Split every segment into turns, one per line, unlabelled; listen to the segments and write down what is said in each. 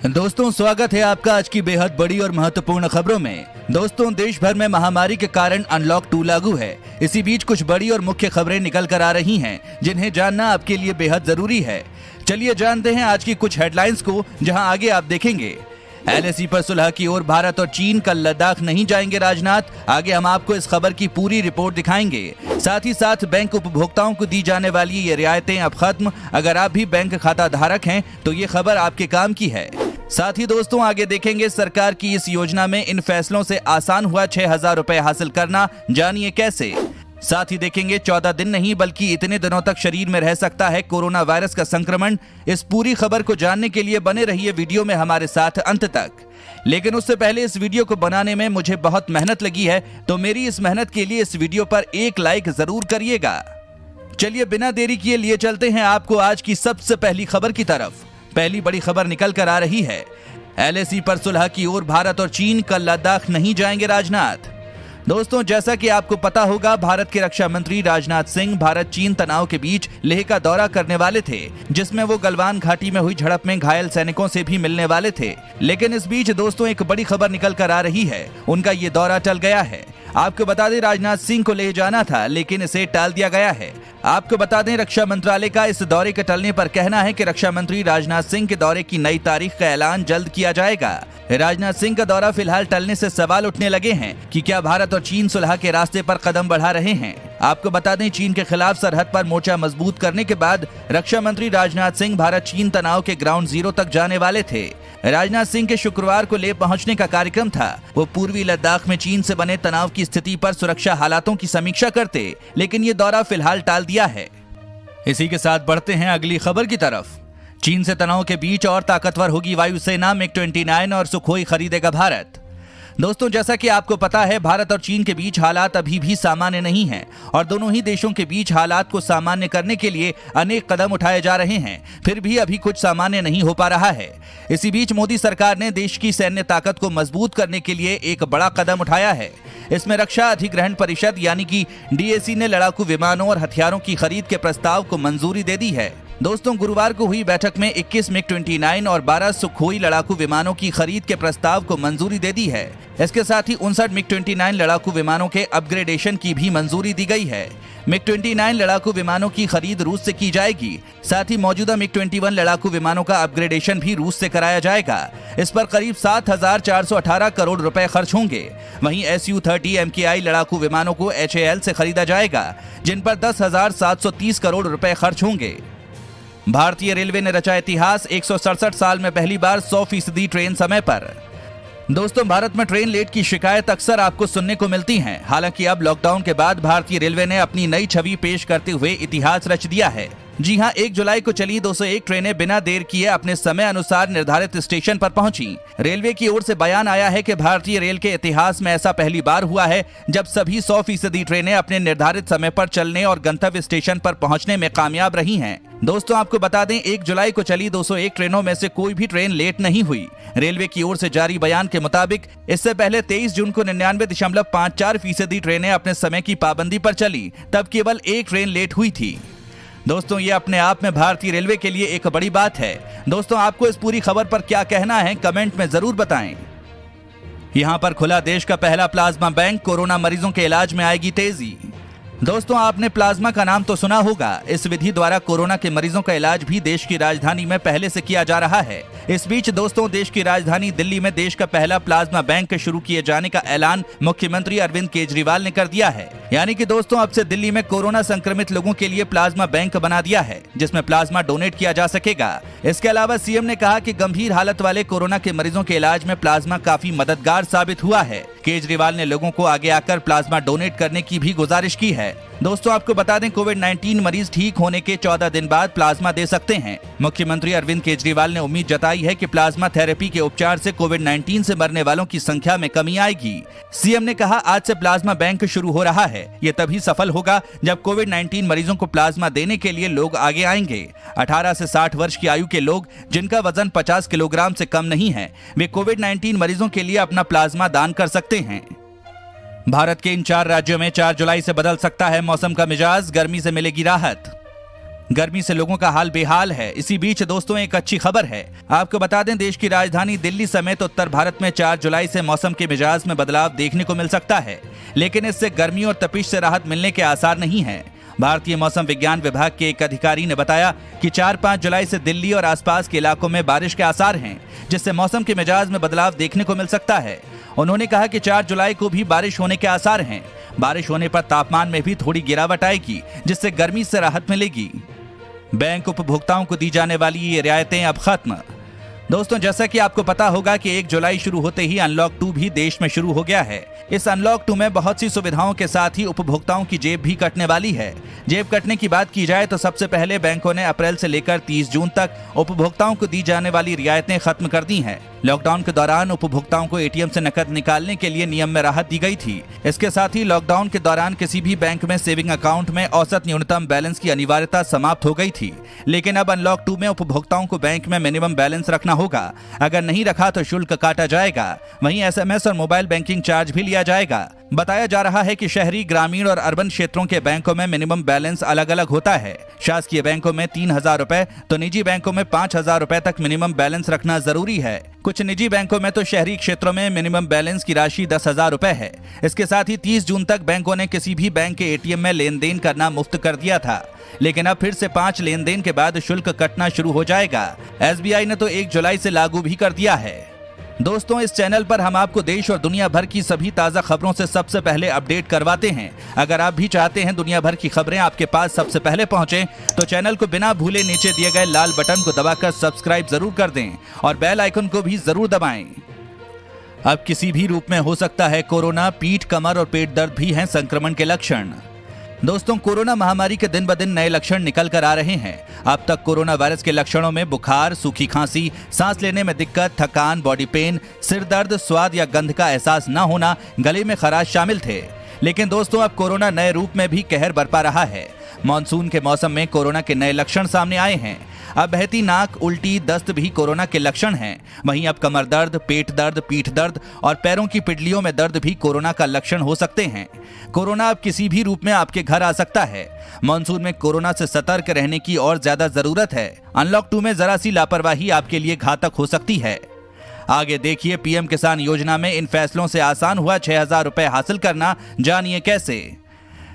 दोस्तों, स्वागत है आपका आज की बेहद बड़ी और महत्वपूर्ण खबरों में। दोस्तों, देश भर में महामारी के कारण अनलॉक 2 लागू है। इसी बीच कुछ बड़ी और मुख्य खबरें निकल कर आ रही हैं, जिन्हें जानना आपके लिए बेहद जरूरी है। चलिए जानते हैं आज की कुछ हेडलाइंस को, जहां आगे आप देखेंगे LAC पर सुलह की ओर भारत और चीन, कल लद्दाख नहीं जाएंगे राजनाथ। आगे हम आपको इस खबर की पूरी रिपोर्ट दिखाएंगे। साथ ही साथ बैंक उपभोक्ताओं को दी जाने वाली ये रियायतें अब खत्म। अगर आप भी बैंक खाता धारक हैं तो ये खबर आपके काम की है। साथ ही दोस्तों, आगे देखेंगे सरकार की इस योजना में इन फैसलों से आसान हुआ 6,000 रुपए हासिल करना, जानिए कैसे। साथ ही देखेंगे 14 दिन नहीं बल्कि इतने दिनों तक शरीर में रह सकता है कोरोना वायरस का संक्रमण। इस पूरी खबर को जानने के लिए बने रहिए वीडियो में हमारे साथ अंत तक। लेकिन उससे पहले इस वीडियो को बनाने में मुझे बहुत मेहनत लगी है, तो मेरी इस मेहनत के लिए इस वीडियो पर एक लाइक जरूर करिएगा। चलिए बिना देरी किए लिए चलते हैं आपको आज की सबसे पहली खबर की तरफ। पहली बड़ी खबर निकल कर आ रही है LAC पर सुलह की ओर भारत और चीन, कल लद्दाख नहीं जाएंगे राजनाथ। दोस्तों, जैसा कि आपको पता होगा, भारत के रक्षा मंत्री राजनाथ सिंह भारत चीन तनाव के बीच लेह का दौरा करने वाले थे, जिसमें वो गलवान घाटी में हुई झड़प में घायल सैनिकों से भी मिलने वाले थे। लेकिन इस बीच दोस्तों एक बड़ी खबर निकल कर आ रही है, उनका ये दौरा टल गया है। आपको बता दें राजनाथ सिंह को लेह जाना था, लेकिन इसे टाल दिया गया है। आपको बता दें रक्षा मंत्रालय का इस दौरे के टलने पर कहना है कि रक्षा मंत्री राजनाथ सिंह के दौरे की नई तारीख का ऐलान जल्द किया जाएगा। राजनाथ सिंह का दौरा फिलहाल टलने से सवाल उठने लगे हैं कि क्या भारत और चीन सुलह के रास्ते पर कदम बढ़ा रहे हैं। आपको बता दें चीन के खिलाफ सरहद पर मोर्चा मजबूत करने के बाद रक्षा मंत्री राजनाथ सिंह भारत चीन तनाव के ग्राउंड जीरो तक जाने वाले थे। राजनाथ सिंह के शुक्रवार को लेह पहुंचने का कार्यक्रम था। वो पूर्वी लद्दाख में चीन से बने तनाव की स्थिति पर सुरक्षा हालातों की समीक्षा करते, लेकिन ये दौरा फिलहाल टाल दिया है। इसी के साथ बढ़ते हैं अगली खबर की तरफ। चीन से तनाव के बीच और ताकतवर होगी वायुसेना, MiG-29 और सुखोई खरीदेगा भारत। दोस्तों, जैसा कि आपको पता है, भारत और चीन के बीच हालात अभी भी सामान्य नहीं हैं और दोनों ही देशों के बीच हालात को सामान्य करने के लिए अनेक कदम उठाए जा रहे हैं, फिर भी अभी कुछ सामान्य नहीं हो पा रहा है। इसी बीच मोदी सरकार ने देश की सैन्य ताकत को मजबूत करने के लिए एक बड़ा कदम उठाया है। इसमें रक्षा अधिग्रहण परिषद यानी कि DAC ने लड़ाकू विमानों और हथियारों की खरीद के प्रस्ताव को मंजूरी दे दी है। दोस्तों, गुरुवार को हुई बैठक में 21 MiG-29 और 12 सुखोई लड़ाकू विमानों की खरीद के प्रस्ताव को मंजूरी दे दी है। इसके साथ ही 59 MiG-29 लड़ाकू विमानों के अपग्रेडेशन की भी मंजूरी दी गई है। MiG-29 लड़ाकू विमानों की खरीद रूस से की जाएगी। साथ ही मौजूदा MiG-21 लड़ाकू विमानों का अपग्रेडेशन भी रूस से कराया जाएगा। इस पर करीब 7,418 करोड़ रुपए खर्च होंगे। वहीं Su-30 MKI लड़ाकू विमानों को HAL से खरीदा जाएगा, जिन पर 10,730 करोड़ रुपए खर्च होंगे। भारतीय रेलवे ने रचा इतिहास, 167 साल में पहली बार 100% ट्रेन समय पर। दोस्तों, भारत में ट्रेन लेट की शिकायत अक्सर आपको सुनने को मिलती है। हालांकि अब लॉकडाउन के बाद भारतीय रेलवे ने अपनी नई छवि पेश करते हुए इतिहास रच दिया है। जी हां, 1 जुलाई को चली 201 ट्रेनें बिना देर किए अपने समय अनुसार निर्धारित स्टेशन पर पहुंची। रेलवे की ओर से बयान आया है कि भारतीय रेल के इतिहास में ऐसा पहली बार हुआ है जब सभी 100% ट्रेनें अपने निर्धारित समय पर चलने और गंतव्य स्टेशन पर पहुंचने में कामयाब रही हैं। दोस्तों, आपको बता दें 1 जुलाई को चली 201 ट्रेनों में से कोई भी ट्रेन लेट नहीं हुई। रेलवे की ओर से जारी बयान के मुताबिक इससे पहले 23 जून को 99.54% ट्रेनें अपने समय की पाबंदी पर चली, तब केवल 1 ट्रेन लेट हुई थी। दोस्तों, ये अपने आप में भारतीय रेलवे के लिए एक बड़ी बात है। दोस्तों, आपको इस पूरी खबर पर क्या कहना है, कमेंट में जरूर बताएं। यहां पर खुला देश का पहला प्लाज्मा बैंक, कोरोना मरीजों के इलाज में आएगी तेजी। दोस्तों, आपने प्लाज्मा का नाम तो सुना होगा। इस विधि द्वारा कोरोना के मरीजों का इलाज भी देश की राजधानी में पहले से किया जा रहा है। इस बीच दोस्तों, देश की राजधानी दिल्ली में देश का पहला प्लाज्मा बैंक शुरू किए जाने का ऐलान मुख्यमंत्री अरविंद केजरीवाल ने कर दिया है। यानी कि दोस्तों, अब से दिल्ली में कोरोना संक्रमित लोगों के लिए प्लाज्मा बैंक बना दिया है, जिसमें प्लाज्मा डोनेट किया जा सकेगा। इसके अलावा सीएम ने कहा कि गंभीर हालत वाले कोरोना के मरीजों के इलाज में प्लाज्मा काफी मददगार साबित हुआ है। केजरीवाल ने लोगों को आगे आकर प्लाज्मा डोनेट करने की भी गुजारिश की है। दोस्तों, आपको बता दें कोविड-19 मरीज ठीक होने के 14 दिन बाद प्लाज्मा दे सकते हैं। मुख्यमंत्री अरविंद केजरीवाल ने उम्मीद जताई है कि प्लाज्मा थेरेपी के उपचार से कोविड-19 से मरने वालों की संख्या में कमी आएगी। सीएम ने कहा, आज से प्लाज्मा बैंक शुरू हो रहा है। ये तभी सफल होगा जब कोविड-19 मरीजों को प्लाज्मा देने के लिए लोग आगे आएंगे। 18 से 60 वर्ष की आयु के लोग जिनका वजन 50 किलोग्राम से कम नहीं है, वे कोविड-19 मरीजों के लिए अपना प्लाज्मा दान कर सकते हैं। भारत के इन 4 राज्यों में 4 जुलाई से बदल सकता है मौसम का मिजाज, गर्मी से मिलेगी राहत। गर्मी से लोगों का हाल बेहाल है। इसी बीच दोस्तों एक अच्छी खबर है। आपको बता दें, देश की राजधानी दिल्ली समेत उत्तर भारत में 4 जुलाई से मौसम के मिजाज में बदलाव देखने को मिल सकता है, लेकिन इससे गर्मी और तपिश से राहत मिलने के आसार नहीं है। भारतीय मौसम विज्ञान विभाग के एक अधिकारी ने बताया कि 4-5 जुलाई से दिल्ली और आसपास के इलाकों में बारिश के आसार हैं, जिससे मौसम के मिजाज में बदलाव देखने को मिल सकता है। उन्होंने कहा कि 4 जुलाई को भी बारिश होने के आसार हैं। बारिश होने पर तापमान में भी थोड़ी गिरावट आएगी, जिससे गर्मी से राहत मिलेगी। बैंक उपभोक्ताओं को दी जाने वाली ये रियायतें अब खत्म। दोस्तों, जैसा कि आपको पता होगा कि 1 जुलाई शुरू होते ही अनलॉक 2 भी देश में शुरू हो गया है। इस अनलॉक 2 में बहुत सी सुविधाओं के साथ ही उपभोक्ताओं की जेब भी कटने वाली है। जेब कटने की बात की जाए तो सबसे पहले बैंकों ने अप्रैल से लेकर 30 जून तक उपभोक्ताओं को दी जाने वाली रियायतें खत्म कर दी हैं। लॉकडाउन के दौरान उपभोक्ताओं को एटीएम से नकद निकालने के लिए नियम में राहत दी गई थी। इसके साथ ही लॉकडाउन के दौरान किसी भी बैंक में सेविंग अकाउंट में औसत न्यूनतम बैलेंस की अनिवार्यता समाप्त हो गई थी। लेकिन अब अनलॉक 2 में उपभोक्ताओं को बैंक में मिनिमम बैलेंस रखना होगा। अगर नहीं रखा तो शुल्क काटा जाएगा। वहीं एसएमएस और मोबाइल बैंकिंग चार्ज भी लिया जाएगा। बताया जा रहा है कि शहरी, ग्रामीण और अर्बन क्षेत्रों के बैंकों में मिनिमम बैलेंस अलग अलग होता है। शासकीय बैंकों में 3,000 रुपए तो निजी बैंकों में 5,000 रुपए तक मिनिमम बैलेंस रखना जरूरी है। कुछ निजी बैंकों में तो शहरी क्षेत्रों में मिनिमम बैलेंस की राशि 10,000 रुपए है। इसके साथ ही 30 जून तक बैंकों ने किसी भी बैंक के एटीएम में लेन देन करना मुफ्त कर दिया था, लेकिन अब फिर से 5 लेन देन के बाद शुल्क कटना शुरू हो जाएगा। एसबीआई ने तो 1 जुलाई से लागू भी कर दिया है। दोस्तों, इस चैनल पर हम आपको देश और दुनिया भर की सभी ताज़ा खबरों से सबसे पहले अपडेट करवाते हैं। अगर आप भी चाहते हैं दुनिया भर की खबरें आपके पास सबसे पहले पहुंचे, तो चैनल को बिना भूले नीचे दिए गए लाल बटन को दबाकर सब्सक्राइब जरूर कर दें और बेल आइकन को भी जरूर दबाएं। अब किसी भी रूप में हो सकता है कोरोना। पीठ, कमर और पेट दर्द भी हैं संक्रमण के लक्षण। दोस्तों, कोरोना महामारी के दिन ब दिन नए लक्षण निकल कर आ रहे हैं। अब तक कोरोना वायरस के लक्षणों में बुखार, सूखी खांसी, सांस लेने में दिक्कत, थकान, बॉडी पेन, सिर दर्द, स्वाद या गंध का एहसास न होना, गले में खराश शामिल थे। लेकिन दोस्तों, अब कोरोना नए रूप में भी कहर बरपा रहा है। मानसून के मौसम में कोरोना के नए लक्षण सामने आए हैं। अब बहती नाक, उल्टी, दस्त भी कोरोना के लक्षण हैं। वहीं अब कमर दर्द, पेट दर्द, पीठ दर्द और पैरों की पिंडलियों में दर्द भी कोरोना का लक्षण हो सकते हैं। कोरोना अब किसी भी रूप में आपके घर आ सकता है। मानसून में कोरोना से सतर्क रहने की और ज्यादा जरूरत है। अनलॉक 2 में जरा सी लापरवाही आपके लिए घातक हो सकती है। आगे देखिए, पीएम किसान योजना में इन फैसलों से आसान हुआ 6,000 रुपए हासिल करना। जानिए कैसे।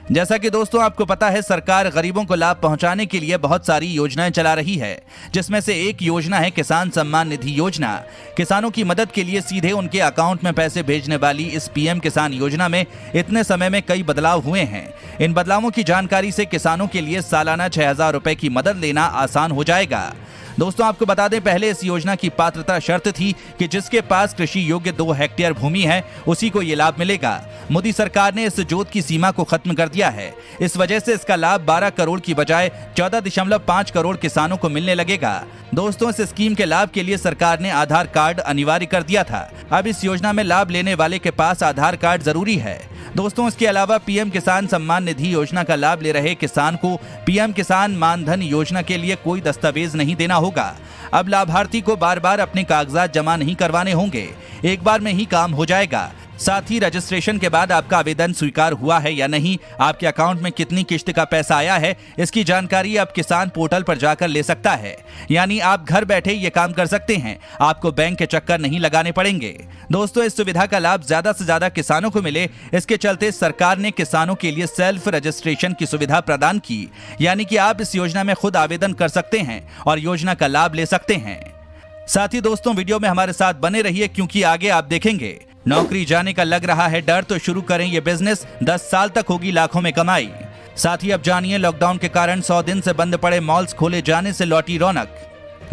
जैसा कि दोस्तों आपको पता है, सरकार गरीबों को लाभ पहुंचाने के लिए बहुत सारी योजनाएं चला रही है, जिसमें से एक योजना है किसान सम्मान निधि योजना। किसानों की मदद के लिए सीधे उनके अकाउंट में पैसे भेजने वाली इस पीएम किसान योजना में इतने समय में कई बदलाव हुए हैं। इन बदलावों की जानकारी से किसानों के लिए सालाना 6,000 रुपए की मदद लेना आसान हो जाएगा। दोस्तों, आपको बता दें, पहले इस योजना की पात्रता शर्त थी कि जिसके पास कृषि योग्य 2 हेक्टेयर भूमि है उसी को ये लाभ मिलेगा। मोदी सरकार ने इस जोत की सीमा को खत्म कर दिया है। इस वजह से इसका लाभ 12 करोड़ की बजाय 14.5 करोड़ किसानों को मिलने लगेगा। दोस्तों, इस स्कीम के लाभ के लिए सरकार ने आधार कार्ड अनिवार्य कर दिया था। अब इस योजना में लाभ लेने वाले के पास आधार कार्ड जरूरी है। दोस्तों, इसके अलावा पीएम किसान सम्मान निधि योजना का लाभ ले रहे किसान को पीएम किसान मानधन योजना के लिए कोई दस्तावेज नहीं देना होगा। अब लाभार्थी को बार बार अपने कागजात जमा नहीं करवाने होंगे, एक बार में ही काम हो जाएगा। साथ ही रजिस्ट्रेशन के बाद आपका आवेदन स्वीकार हुआ है या नहीं, आपके अकाउंट में कितनी किश्त का पैसा आया है, इसकी जानकारी आप किसान पोर्टल पर जाकर ले सकता है। यानी आप घर बैठे ये काम कर सकते हैं, आपको बैंक के चक्कर नहीं लगाने पड़ेंगे। दोस्तों, इस सुविधा का लाभ ज्यादा से ज्यादा किसानों को मिले, इसके चलते सरकार ने किसानों के लिए सेल्फ रजिस्ट्रेशन की सुविधा प्रदान की। यानी कि आप इस योजना में खुद आवेदन कर सकते हैं और योजना का लाभ ले सकते हैं। साथ ही दोस्तों, वीडियो में हमारे साथ बने रहिए, क्योंकि आगे आप देखेंगे नौकरी जाने का लग रहा है डर, तो शुरू करें ये बिजनेस, 10 साल तक होगी लाखों में कमाई। साथ ही अब जानिए, लॉकडाउन के कारण 100 दिन से बंद पड़े मॉल्स खोले जाने से लौटी रौनक।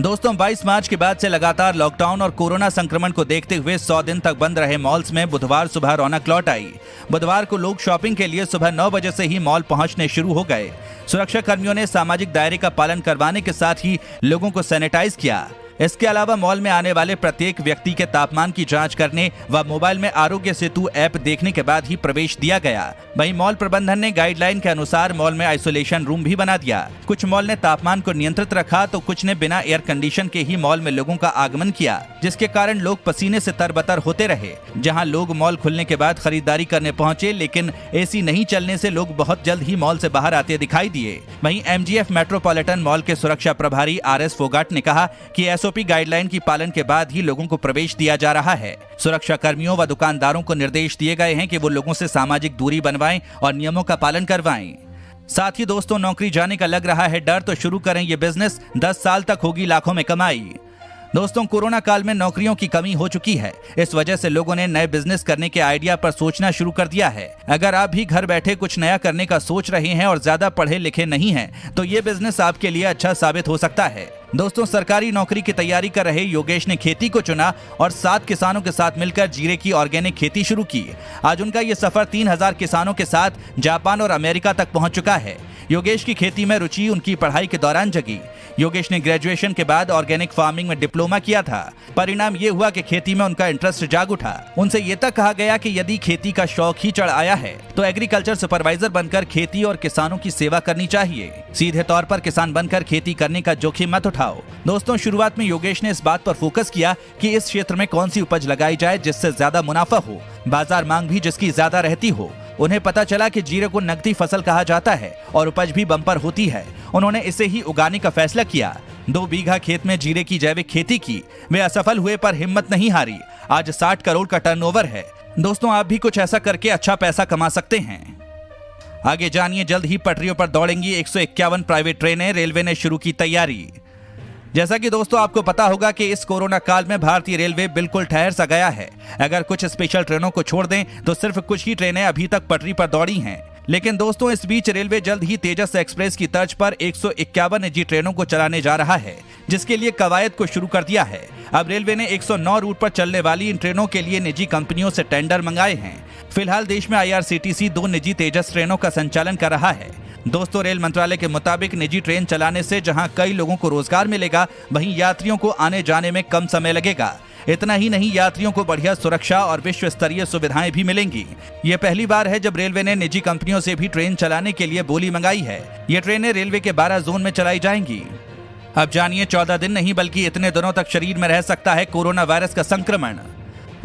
दोस्तों, 22 मार्च के बाद से लगातार लॉकडाउन और कोरोना संक्रमण को देखते हुए 100 दिन तक बंद रहे मॉल्स में बुधवार सुबह रौनक लौट आई। बुधवार को लोग शॉपिंग के लिए सुबह 9 बजे से ही मॉल पहुंचने शुरू हो गए। सुरक्षा कर्मियों ने सामाजिक दायरे का पालन करवाने के साथ ही लोगों को सैनिटाइज किया। इसके अलावा मॉल में आने वाले प्रत्येक व्यक्ति के तापमान की जांच करने व मोबाइल में आरोग्य सेतु ऐप देखने के बाद ही प्रवेश दिया गया। वहीं मॉल प्रबंधन ने गाइडलाइन के अनुसार मॉल में आइसोलेशन रूम भी बना दिया। कुछ मॉल ने तापमान को नियंत्रित रखा तो कुछ ने बिना एयर कंडीशन के ही मॉल में लोगों का आगमन किया, जिसके कारण लोग पसीने से तरबतर होते रहे। जहां लोग मॉल खुलने के बाद खरीदारी करने पहुंचे, लेकिन एसी नहीं चलने से लोग बहुत जल्द ही मॉल से बाहर आते दिखाई दिए। वहीं MGF मेट्रोपॉलिटन मॉल के सुरक्षा प्रभारी RS फोगाट ने कहा कि SOP गाइडलाइन की पालन के बाद ही लोगों को प्रवेश दिया जा रहा है। सुरक्षा कर्मियों व दुकानदारों को निर्देश दिए गए हैं कि वो लोगों से सामाजिक दूरी बनवाएं और नियमों का पालन करवाएं। साथ ही दोस्तों, नौकरी जाने का लग रहा है डर तो शुरू करें ये बिजनेस, 10 साल तक होगी लाखों में कमाई। दोस्तों, कोरोना काल में नौकरियों की कमी हो चुकी है। इस वजह से लोगों ने नए बिजनेस करने के आइडिया पर सोचना शुरू कर दिया है। अगर आप भी घर बैठे कुछ नया करने का सोच रहे हैं और ज्यादा पढ़े लिखे नहीं हैं, तो ये बिजनेस आपके लिए अच्छा साबित हो सकता है। दोस्तों, सरकारी नौकरी की तैयारी कर रहे योगेश ने खेती को चुना और 7 किसानों के साथ मिलकर जीरे की ऑर्गेनिक खेती शुरू की। आज उनका ये सफर 3000 किसानों के साथ जापान और अमेरिका तक पहुंच चुका है। योगेश की खेती में रुचि उनकी पढ़ाई के दौरान जगी। योगेश ने ग्रेजुएशन के बाद ऑर्गेनिक फार्मिंग में डिप्लोमा किया था। परिणाम ये हुआ कि खेती में उनका इंटरेस्ट जाग उठा। उनसे ये तक कहा गया कि यदि खेती का शौक ही चढ़ आया है तो एग्रीकल्चर सुपरवाइजर बनकर खेती और किसानों की सेवा करनी चाहिए। सीधे तौर पर किसान बनकर खेती करने का जोखिम मत उठाओ। दोस्तों, शुरुआत में योगेश ने इस बात पर फोकस किया कि इस क्षेत्र में कौन सी उपज लगाई जाए जिससे ज्यादा मुनाफा हो, बाजार मांग भी जिसकी ज्यादा रहती हो। उन्हें पता चला कि जीरे को नकदी फसल कहा जाता है और उपज भी बम्पर होती है। उन्होंने इसे ही उगाने का फैसला किया। 2 बीघा खेत में जीरे की जैविक खेती की। वे असफल हुए पर हिम्मत नहीं हारी। आज 60 करोड़ का टर्नओवर है। दोस्तों, आप भी कुछ ऐसा करके अच्छा पैसा कमा सकते हैं। आगे जानिए, जल्द ही पटरियों पर दौड़ेंगी 151 प्राइवेट ट्रेनें, रेलवे ने शुरू की तैयारी। जैसा कि दोस्तों आपको पता होगा कि इस कोरोना काल में भारतीय रेलवे बिल्कुल ठहर सा गया है। अगर कुछ स्पेशल ट्रेनों को छोड़ दें तो सिर्फ कुछ ही ट्रेनें अभी तक पटरी पर दौड़ी हैं। लेकिन दोस्तों, इस बीच रेलवे जल्द ही तेजस एक्सप्रेस की तर्ज पर 151 निजी ट्रेनों को चलाने जा रहा है, जिसके लिए कवायद को शुरू कर दिया है। अब रेलवे ने 109 रूट पर चलने वाली इन ट्रेनों के लिए निजी कंपनियों से टेंडर मंगाए हैं। फिलहाल देश में IRCTC 2 निजी तेजस ट्रेनों का संचालन कर रहा है। दोस्तों, रेल मंत्रालय के मुताबिक निजी ट्रेन चलाने से जहां कई लोगों को रोजगार मिलेगा, वहीं यात्रियों को आने जाने में कम समय लगेगा। इतना ही नहीं, यात्रियों को बढ़िया सुरक्षा और विश्व स्तरीय सुविधाएं भी मिलेंगी। ये पहली बार है जब रेलवे ने निजी कंपनियों से भी ट्रेन चलाने के लिए बोली मंगाई है। ये ट्रेनें रेलवे के 12 जोन में चलाई जाएंगी। अब जानिए, 14 दिन नहीं बल्कि इतने दिनों तक शरीर में रह सकता है कोरोना वायरस का संक्रमण।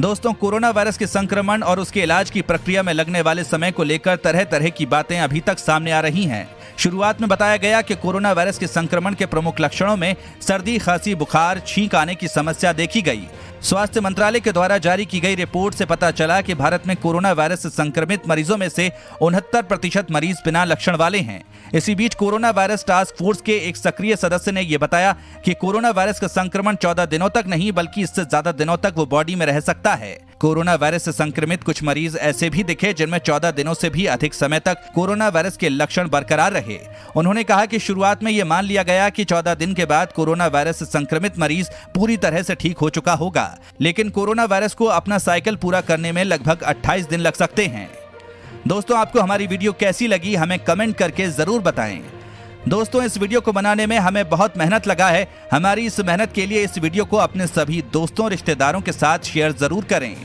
दोस्तों, कोरोना वायरस के संक्रमण और उसके इलाज की प्रक्रिया में लगने वाले समय को लेकर तरह तरह की बातें अभी तक सामने आ रही हैं। शुरुआत में बताया गया कि कोरोना वायरस के संक्रमण के प्रमुख लक्षणों में सर्दी, खांसी, बुखार, छींक आने की समस्या देखी गई। स्वास्थ्य मंत्रालय के द्वारा जारी की गई रिपोर्ट से पता चला कि भारत में कोरोना वायरस से संक्रमित मरीजों में से 69% मरीज बिना लक्षण वाले हैं। इसी बीच कोरोना वायरस टास्क फोर्स के एक सक्रिय सदस्य ने यह बताया कि कोरोना वायरस का संक्रमण 14 दिनों तक नहीं बल्कि इससे ज्यादा दिनों तक वो बॉडी में रह सकता है। कोरोना वायरस से संक्रमित कुछ मरीज ऐसे भी दिखे जिनमें 14 दिनों से भी अधिक समय तक कोरोना वायरस के लक्षण बरकरार रहे। उन्होंने कहा कि शुरुआत में यह मान लिया गया कि 14 दिन के बाद कोरोना वायरस से संक्रमित मरीज पूरी तरह से ठीक हो चुका होगा, लेकिन कोरोना वायरस को अपना साइकिल पूरा करने में लगभग 28 दिन लग सकते हैं। दोस्तों, आपको हमारी वीडियो कैसी लगी हमें कमेंट करके जरूर बताएं। दोस्तों, इस वीडियो को बनाने में हमें बहुत मेहनत लगा है। हमारी इस मेहनत के लिए इस वीडियो को अपने सभी दोस्तों, रिश्तेदारों के साथ शेयर जरूर करें।